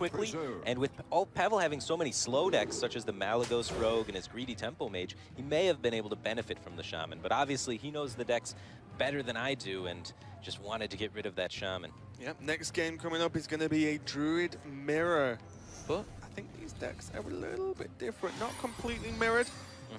quickly, and with Pavel having so many slow decks, such as the Malagos Rogue and his Greedy Tempo Mage, he may have been able to benefit from the Shaman, but obviously he knows the decks better than I do, and just wanted to get rid of that Shaman. Yep, next game coming up is going to be a Druid Mirror, but I think these decks are a little bit different, not completely mirrored,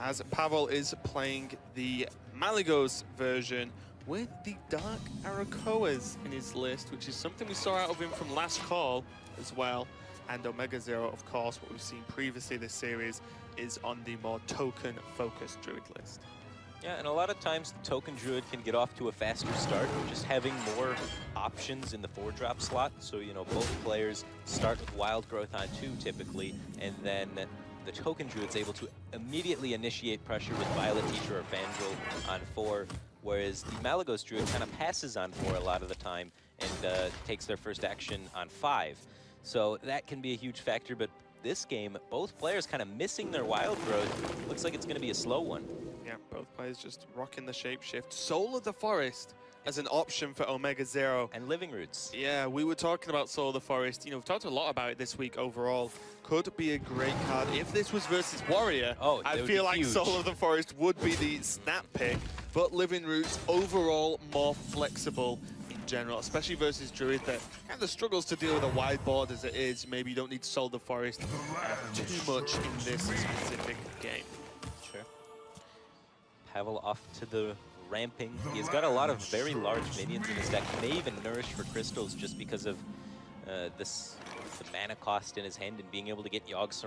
as Pavel is playing the Malagos version with the Dark Arakoas in his list, which is something we saw out of him from last call as well. And Omega Zero, of course, what we've seen previously this series, is on the more token-focused Druid list. Yeah, and a lot of times the token Druid can get off to a faster start, just having more options in the 4-drop slot. So, you know, both players start with Wild Growth on 2 typically, and then the token Druid's able to immediately initiate pressure with Violet Teacher or Fandral on 4, whereas the Malagos Druid kind of passes on 4 a lot of the time and takes their first action on 5. So that can be a huge factor, but this game, both players kind of missing their Wild Growth. Looks like it's going to be a slow one. Yeah, both players just rocking the shapeshift. Soul of the Forest as an option for Omega Zero. And Living Roots. Yeah, we were talking about Soul of the Forest. You know, we've talked a lot about it this week overall. Could be a great card. If this was versus Warrior, I feel like Soul of the Forest would be the snap pick. But Living Roots overall more flexible in general, especially versus Druid that kind of struggles to deal with a wide board as it is. Maybe you don't need Soul of the Forest too much in this specific game. Sure. Pavel off to the ramping. He's got a lot of very large minions in his deck. He may even nourish for crystals just because of the mana cost in his hand and being able to get Malagos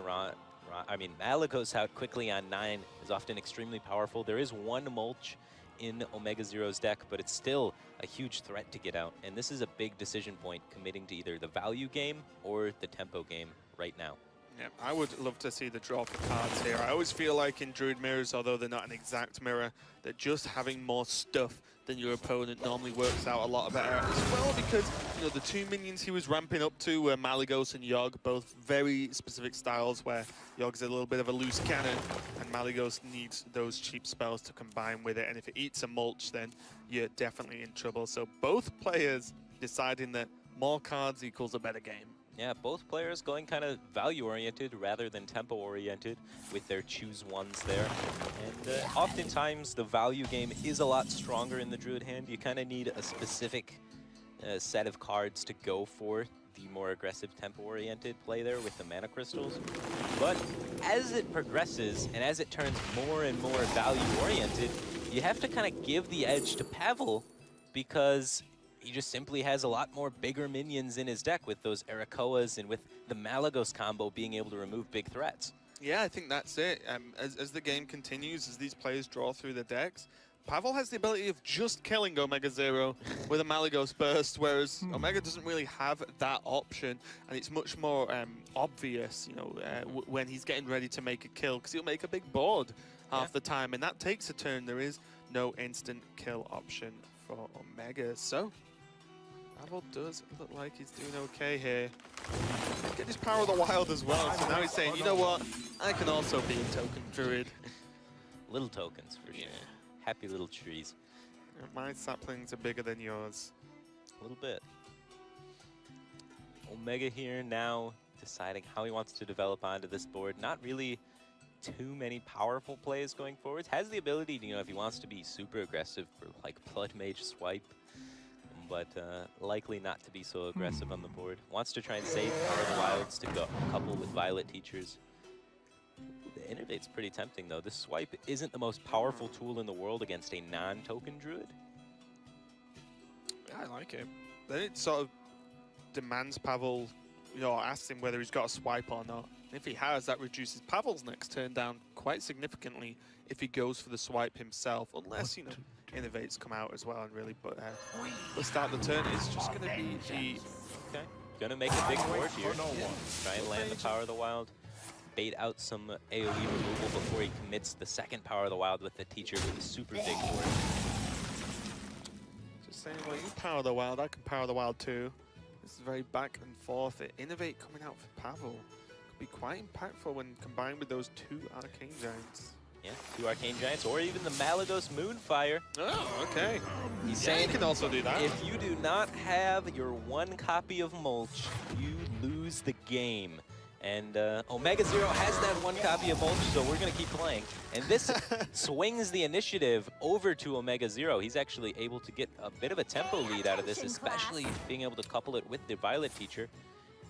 out quickly on 9 is often extremely powerful. There is one mulch in Omega Zero's deck, but it's still a huge threat to get out. And this is a big decision point, committing to either the value game or the tempo game right now. Yeah, I would love to see the draw for cards here. I always feel like in Druid Mirrors, although they're not an exact mirror, that just having more stuff than your opponent normally works out a lot better as well, because, you know, the 2 minions he was ramping up to were Malagos and Yogg, both very specific styles where Yogg's a little bit of a loose cannon and Malagos needs those cheap spells to combine with it, and if it eats a mulch, then you're definitely in trouble. So both players deciding that more cards equals a better game. Yeah, both players going kind of value-oriented rather than tempo-oriented with their choose ones there. And oftentimes the value game is a lot stronger in the Druid hand. You kind of need a specific set of cards to go for the more aggressive tempo-oriented play there with the mana crystals. But as it progresses and as it turns more and more value-oriented, you have to kind of give the edge to Pavel because he just simply has a lot more bigger minions in his deck with those Arakoas and with the Malagos combo being able to remove big threats. Yeah, I think that's it. As the game continues, as these players draw through the decks, Pavel has the ability of just killing Omega Zero with a Malagos Burst, whereas Omega doesn't really have that option, and it's much more obvious, you know, when he's getting ready to make a kill, because he'll make a big board half the time, and that takes a turn. There is no instant kill option for Omega, so Pavel does look like he's doing okay here. Get his Power of the Wild as well, so now he's saying, you know what, I can also be a token Druid. Little tokens, for sure. Happy little trees. My saplings are bigger than yours. A little bit. Omega here now deciding how he wants to develop onto this board. Not really too many powerful plays going forwards. Has the ability to, you know, if he wants to be super aggressive for like Blood Mage Swipe, but likely not to be so aggressive on the board. Wants to try and save Power of the Wilds to go couple with Violet Teachers. The Innovate's pretty tempting though. This Swipe isn't the most powerful tool in the world against a non-token Druid. Yeah, I like it. Then it sort of demands Pavel, you know, asks him whether he's got a Swipe or not. If he has, that reduces Pavel's next turn down quite significantly if he goes for the Swipe himself, unless, you know, Innovates come out as well and really the start of the turn is just going to be the... Okay, gonna make a big board here. Try and land the Power of the Wild. Bait out some AoE removal before he commits the second Power of the Wild with the Teacher with a super big board. Just saying, well, you Power of the Wild, I can Power the Wild too. This is very back and forth. Innovate coming out for Pavel could be quite impactful when combined with those 2 Arcane Giants. Yeah, 2 Arcane Giants, or even the Malagos Moonfire. Oh, okay. He's saying you can also do that. If you do not have your 1 copy of Mulch, you lose lose the game. And Omega Zero has that one copy of Mulch, so we're going to keep playing. And this swings the initiative over to Omega Zero. He's actually able to get a bit of a tempo lead out of this, especially being able to couple it with the Violet Teacher.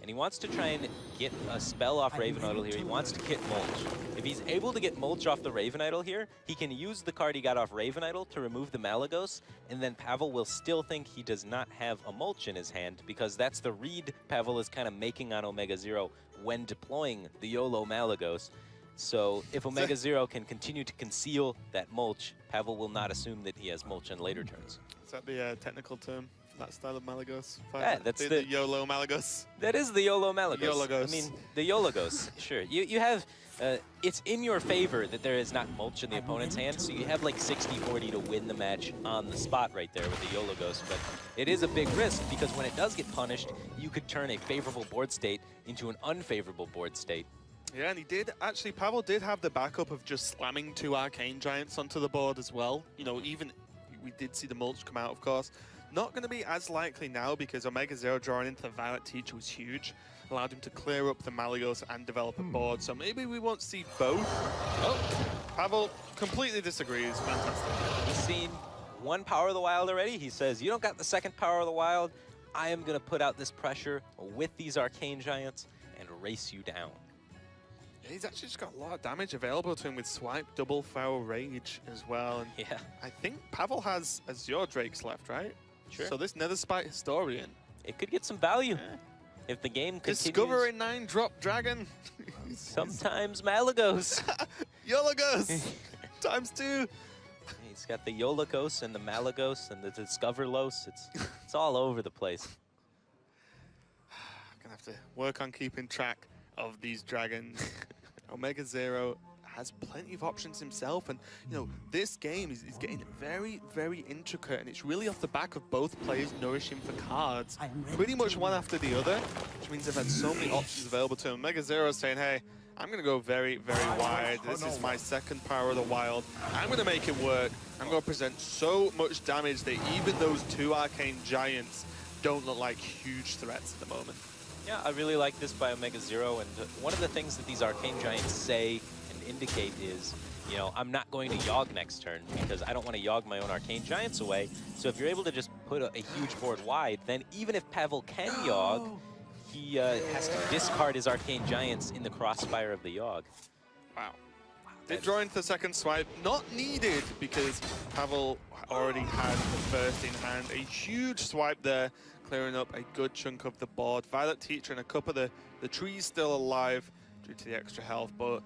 And he wants to try and get a spell off Raven Idol here. He wants to get Mulch. If he's able to get Mulch off the Raven Idol here, he can use the card he got off Raven Idol to remove the Malagos, and then Pavel will still think he does not have a Mulch in his hand, because that's the read Pavel is kind of making on Omega Zero when deploying the YOLO Malagos. So if Omega Zero can continue to conceal that Mulch, Pavel will not assume that he has Mulch in later turns. Is that the technical term? That style of Malagos? Yeah, that's the YOLO Malagos. That is the YOLO Malagos. YOLOgos. I mean, the YOLOgos, sure. You have, it's in your favor that there is not Mulch in the opponent's hand, so you have like 60-40 to win the match on the spot right there with the YOLOgos, but it is a big risk because when it does get punished, you could turn a favorable board state into an unfavorable board state. Yeah, and he did, actually, Pavel did have the backup of just slamming 2 Arcane Giants onto the board as well. You know, even, we did see the Mulch come out, of course. Not going to be as likely now because Omega Zero drawing into the Violet Teacher was huge. Allowed him to clear up the Malagos and develop a board. So maybe we won't see both. Oh, Pavel completely disagrees. Fantastic. He's seen one Power of the Wild already. He says, you don't got the second Power of the Wild. I am going to put out this pressure with these Arcane Giants and race you down. Yeah, he's actually just got a lot of damage available to him with Swipe, Double Foul, Rage as well. And yeah. I think Pavel has Azure Drakes left, right? Sure. So this Netherspite Historian. It could get some value if the game continues. Discover a 9-drop dragon. Sometimes Malagos. YOLOgos times 2. He's got the YOLOgos and the Malagos and the Discoverlos. It's all over the place. I'm gonna have to work on keeping track of these dragons. Omega Zero has plenty of options himself, and you know, this game is getting very, very intricate, and it's really off the back of both players nourishing for cards pretty much one after the other, which means they've had so many options available to him. Omega Zero saying, hey, I'm gonna go very, very wide. This is my second Power of the Wild. I'm gonna make it work. I'm gonna present so much damage that even those 2 Arcane Giants don't look like huge threats at the moment. Yeah, I really like this by Omega Zero, and one of the things that these Arcane Giants say indicate is, you know, I'm not going to Yogg next turn because I don't want to Yogg my own Arcane Giants away. So if you're able to just put a huge board wide, then even if Pavel can Yogg, he has to discard his Arcane Giants in the crossfire of the Yogg. Wow. Did draw into the second swipe, not needed because Pavel already had the first in hand. A huge swipe there, clearing up a good chunk of the board. Violet Teacher and a couple of the trees still alive due to the extra health, but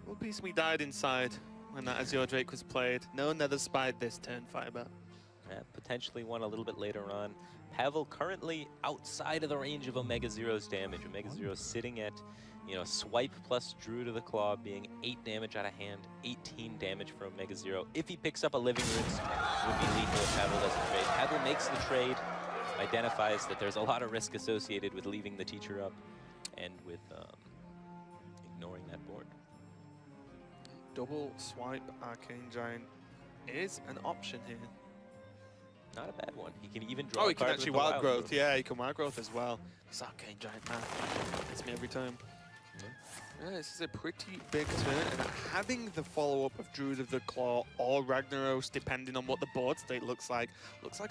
one piece we died inside when that Azure Drake was played. No Netherspite this turn, Fiber. Yeah, potentially one a little bit later on. Pavel currently outside of the range of Omega Zero's damage. Omega Zero sitting at, you know, Swipe plus Drew to the Claw being 8 damage out of hand, 18 damage for Omega Zero. If he picks up a Living Roots, it would be lethal if Pavel doesn't trade. Pavel makes the trade, identifies that there's a lot of risk associated with leaving the Teacher up and with ignoring that board. Double Swipe Arcane Giant is an option here. Not a bad one. He can even draw he a card can actually with the Wild Growth. Yeah, he can Wild Growth as well. This Arcane Giant, man, hits me every time. Yeah, this is a pretty big turn, and having the follow-up of Druid of the Claw or Ragnaros, depending on what the board state looks like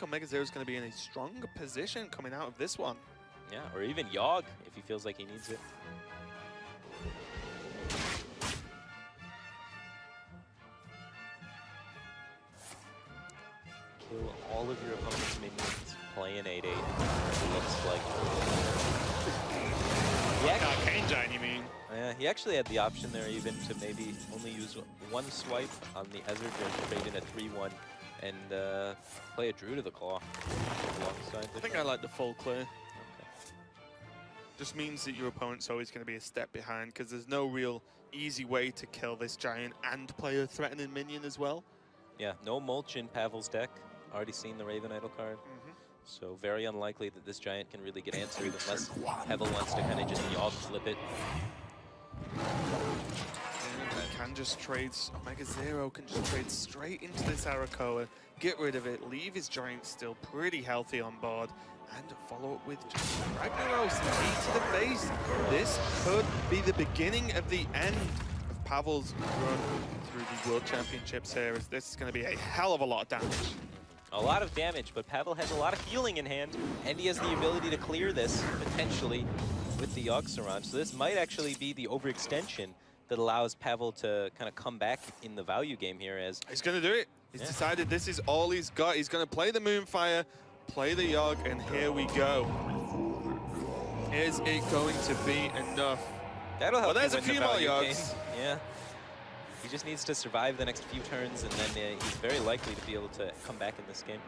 Omega Zero is going to be in a stronger position coming out of this one. Yeah, or even Yogg if he feels like he needs it. Kill all of your opponent's minions, play an 8/8. It looks like. Arcane Giant, you mean? Yeah, he actually had the option there even to maybe only use one swipe on the Ezra to trade in a 3/1 and play a Drew to the Claw alongside. I think I like the full clear. Okay. Just means that your opponent's always going to be a step behind because there's no real easy way to kill this giant and play a threatening minion as well. Yeah, no Mulch in Pavel's deck. Already seen the Raven Idol card. So very unlikely that this giant can really get answered unless Pavel wants to kind of just Yogg flip it. And he can just trade, Omega Zero can just trade straight into this Arakoa, get rid of it, leave his giant still pretty healthy on board, and follow up with just Ragnaros, knee to the face. This could be the beginning of the end of Pavel's run through the World Championships here, as this is going to be a hell of a lot of damage. A lot of damage, but Pavel has a lot of healing in hand, and he has the ability to clear this, potentially, with the Yogg-Saron. So this might actually be the overextension that allows Pavel to kind of come back in the value game here. As he's going to do it. He's decided this is all he's got. He's going to play the Moonfire, play the Yogg, and here we go. Is it going to be enough? That'll help. Well, there's a few more Yoggs. Yeah. He just needs to survive the next few turns, and then he's very likely to be able to come back in this game.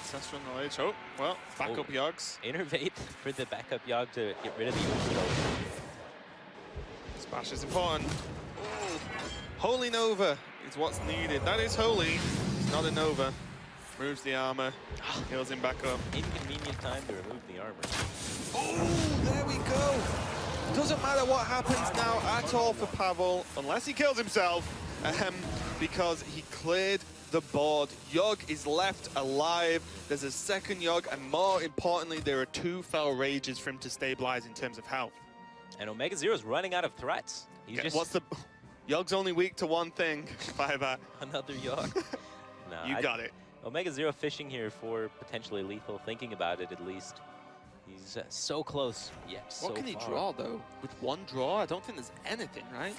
Successful knowledge. Oh, well, backup Yoggs. Innervate for the backup Yogg to get rid of the overload. Smash is important. Oh, Holy Nova is what's needed. That is Holy. It's not a Nova. Removes the armor. Heals him back up. Inconvenient time to remove the armor. Oh, there we go. Doesn't matter what happens now at all for Pavel, unless he kills himself, because he cleared the board. Yogg is left alive. There's a second Yogg, and more importantly, there are 2 Fel Rages for him to stabilize in terms of health. And Omega Zero's running out of threats. He's just... What's the... Yogg's only weak to one thing, Firebat. Another Yogg. No, you got it. Omega Zero fishing here for potentially lethal, thinking about it at least. He's so close, yet so far. What can he draw, though? With one draw, I don't think there's anything, right?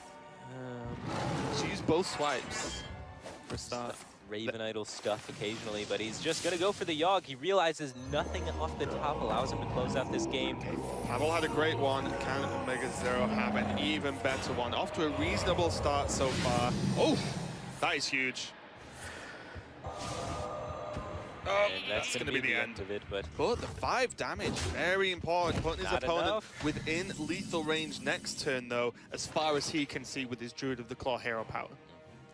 So use both swipes for a start. Raven Idol stuff occasionally, but he's just going to go for the Yogg. He realizes nothing off the top allows him to close out this game. Pavel had a great one. Can Omega Zero have an even better one? Off to a reasonable start so far. Oh, that is huge. Oh, that's going to be the end of it, but the 5 damage, very important. Putting his opponent within lethal range next turn, though, as far as he can see with his Druid of the Claw hero power.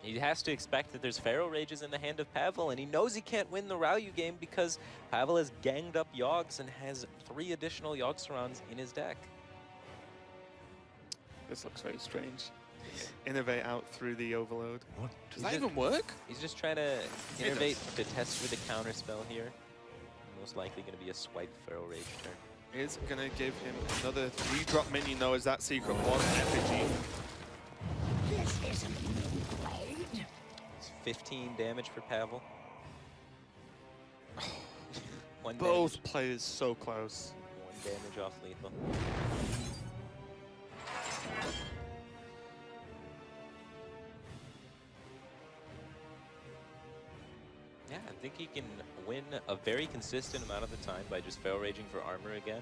He has to expect that there's Pharaoh Rages in the hand of Pavel, and he knows he can't win the Ryu game because Pavel has ganged up Yoggs and has 3 additional Yogg-Sarons in his deck. This looks very strange. Innovate out through the overload. Does that even work? He's just trying to innovate to test for the counter spell here. Most likely going to be a swipe Pharaoh Rage turn. Is going to give him another 3-drop minion, though, as that secret was effigy. This isn't played. It's 15 damage for Pavel. Both players so close. 1 damage off lethal. Yeah, I think he can win a very consistent amount of the time by just Pharaoh Raging for armor again,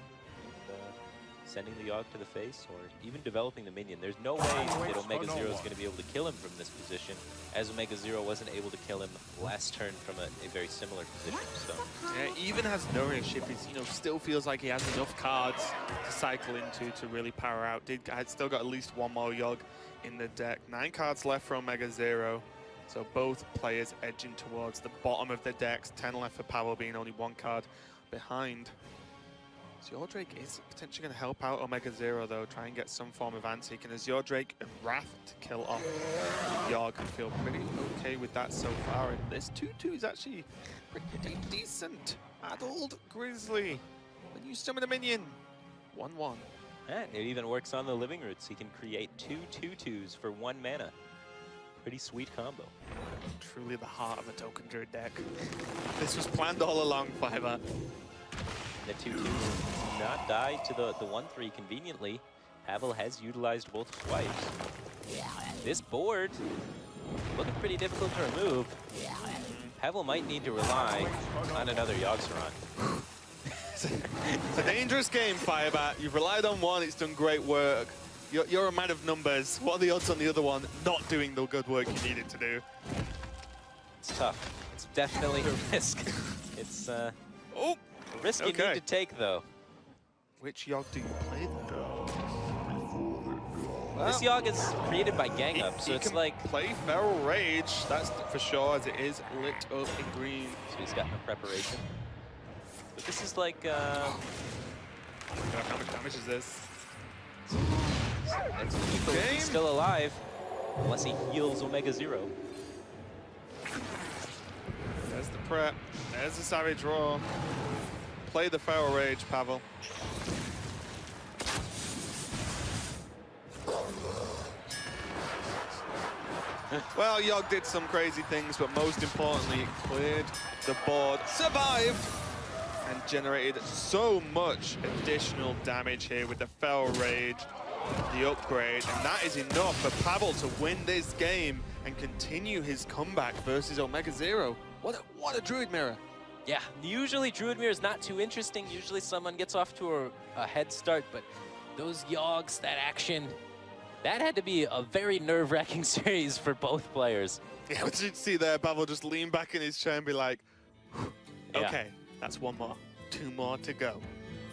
and sending the Yogg to the face, or even developing the minion. There's no way that Omega Zero is going to be able to kill him from this position, as Omega Zero wasn't able to kill him last turn from a very similar position. So yeah, even has Nourish if he's, still feels like he has enough cards to cycle into to really power out. Had still got at least 1 more Yogg in the deck. 9 cards left for Omega Zero. So both players edging towards the bottom of their decks. 10 left for Pavel, being only 1 card behind. So Yordrake is potentially going to help out Omega Zero, though, try and get some form of anti. And as Yordrake and Wrath to kill off Yogg, I feel pretty okay with that so far. And this 2-2 is actually pretty decent. Addled Grizzly. When you summon a minion, 1-1. And it even works on the Living Roots. He can create 2 2/2s for 1 mana. Pretty sweet combo. Truly the heart of a Token Druid deck. This was planned all along, Fiverr. The 2/2s do not die to the 1/3 conveniently. Pavel has utilized both swipes. This board looking pretty difficult to remove. Pavel might need to rely on another Yogg-Saron. It's a dangerous game, Firebat. You've relied on one, it's done great work. You're a man of numbers. What are the odds on the other one not doing the good work you needed to do? It's tough. It's definitely a risk. It's a risk you need to take, though. Which Yogg do you play, though? Well, this Yogg is created by gang up, so it's like... play Feral Rage, that's for sure, as it is lit up in green. So he's got no preparation. But this is like... How much damage is this? That's lethal. He's still alive, unless he heals Omega Zero. There's the prep. There's the Savage Roar. Play the Feral Rage, Pavel. Well, Yogg did some crazy things, but most importantly, cleared the board, survived, and generated so much additional damage here with the Feral Rage, the upgrade, and that is enough for Pavel to win this game and continue his comeback versus Omega Zero. What a Druid Mirror. Yeah, usually Druid Mirror is not too interesting. Usually someone gets off to a head start, but those Yoggs, that action, that had to be a very nerve-wracking series for both players. Yeah, what did you see there? Pavel just lean back in his chair and be like, okay, that's one more, 2 more to go.